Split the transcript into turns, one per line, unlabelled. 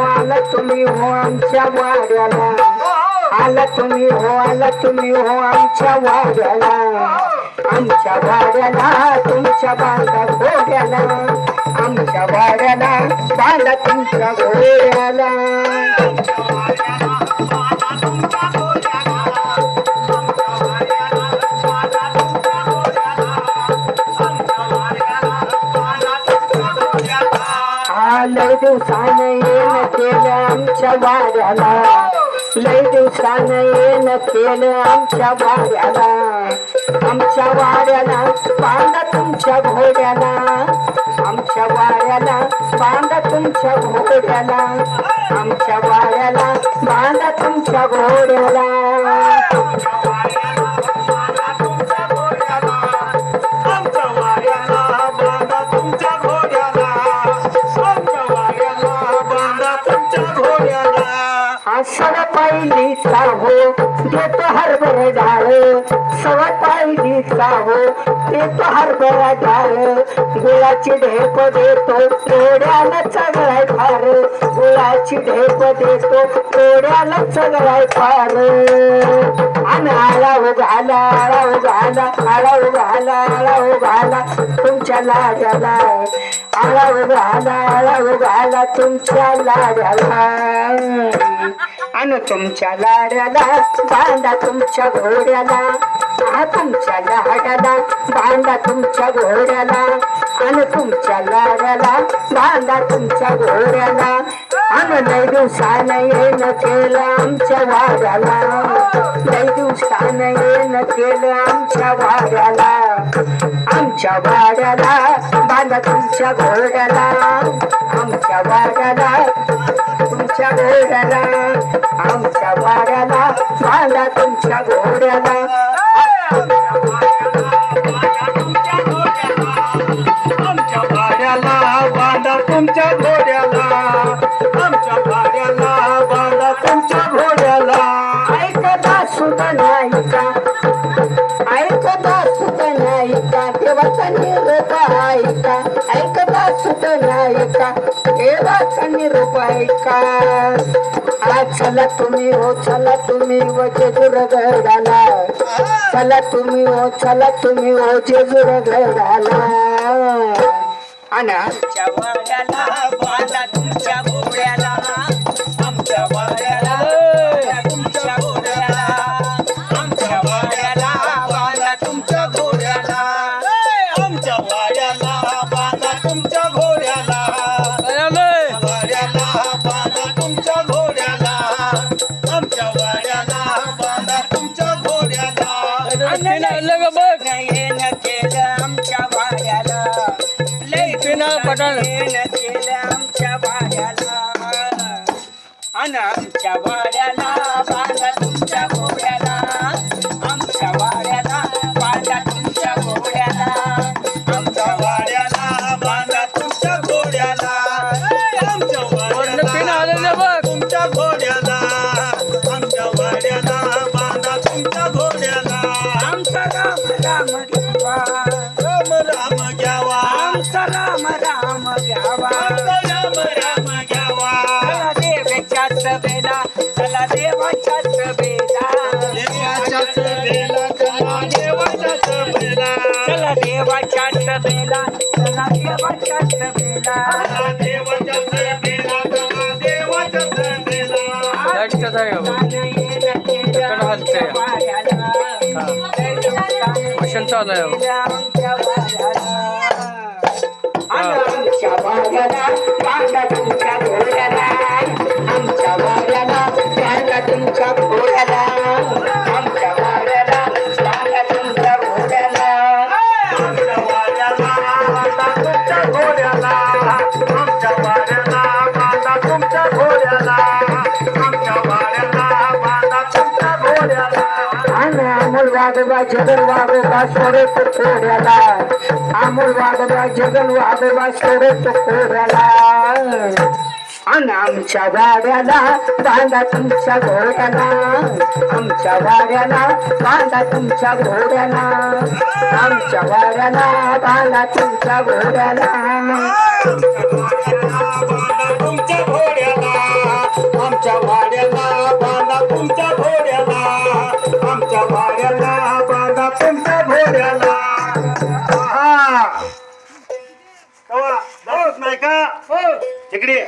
आला तुम्ही हो आमच्या वाड्याला आला तुम्ही हो आमच्या वाड्याला तुमच्या बांधा घोड्याला आमच्या वाड्याला बांधा तुमच्या घोड्याला लय दिवसानं येणं केलं आमच्या वाड्याला लय दिवसानं येणं केलं आमच्या वाड्याला बांधा तुमच्या घोड्याला आमच्या वाड्याला बांधा तुमच्या घोड्याला आमच्या वाड्याला बांधा तुमच्या घोड्याला सवा पाहिली साहो देतो हरभरा डाळ सवा पाहिली साहो देतो हरभरा डाळ गुळाची ढेप देतो तोड्याला चगळाय फार गुळाची ढेप देतो तोड्याला चगळाय फार आणि आळा उघाला तुमच्या लाड्याला आळा उघाला तुमच्या लाड्याला आणि तुमच्या लाड्याला बांधा तुमच्या घोड्याला तुमच्या लाड्याला बांधा तुमच्या घोड्याला आणि तुमच्या लाड्याला बांधा तुमच्या घोड्याला आणि लय दिवसानं येणं केलं आमच्या वाड्याला लय दिवसानं येणं केलं आमच्या वाड्याला बांधा तुमच्या घोड्याला आमच्या वाड्याला तुमच्या घोड्याला आमच्या वाड्याला बांधा तुमच्या घोड्याला आमच्या वाड्याला बांधा तुमच्या घोड्याला आमच्या वाड्याला बांधा तुमच्या घोड्याला ऐकता सुद्धा नाही का देवाचा निरोप ऐका ऐकता सुद्धा नाही का देवाचा निरोप ऐका चला तुम्ही जेजूरगडाला चला तुम्ही जेजूरगडाला आणि आमच्या वाड्याला बांधा तुमच्या घोड्याला आमच्या वाड्याला तुमच्या घोड्याला आमच्या वाड्याला बांधा तुमच्या घोड्याला आमच्या वाड्याला बांधा तुमच्या घोड्याला आमच्या वाड्याला बांधा तुमच्या घोड्याला आमच्या वाड्याला बांधा तुमच्या घोड्याला आमच्या वाड्याला बांधा तुमच्या घोड्याला आमच्या वाड्याला तुमच्या घोड्याला आमच्या वाड्याला बांधा तुमच्या घोड्याला आमचा राम घ्यावा आमचा राम घ्यावा सभेला चला देवाच्या सभेला चला देवाच्या सभेला आमच्या वाड्याला बांधा तुमच्या घोड्याला आमच्या वाड्याला बांधा तुमच्या घोड्याला आमच्या वाड्याला बांधा तुमच्या घोड्याला आमच्या वाड्याला बांधा तुमच्या घोड्याला आमच्या वाड्याला बांधा तुमच्या घोड्याला आमच्या वाड्याला बांधा तुमच्या घोड्याला अमोल वागोबा जगन वागोबा सोडत घोड्याला अमोल वागोबा जगन वागोबा सोडत घोड्याला आणि आमच्या वाड्याला बांधा तुमच्या घोड्याला आमच्या वाड्याला बांधा तुमच्या घोड्याला आमच्या वाड्याला बांधा तुमच्या घोड्याला
तुमच्या घोड्याला आमच्या वाड्याला बांधा तुमच्या घोड्याला आमच्या वाड्याला बांधा तुमच्या घोड्याला कवा जात नाही का इकडे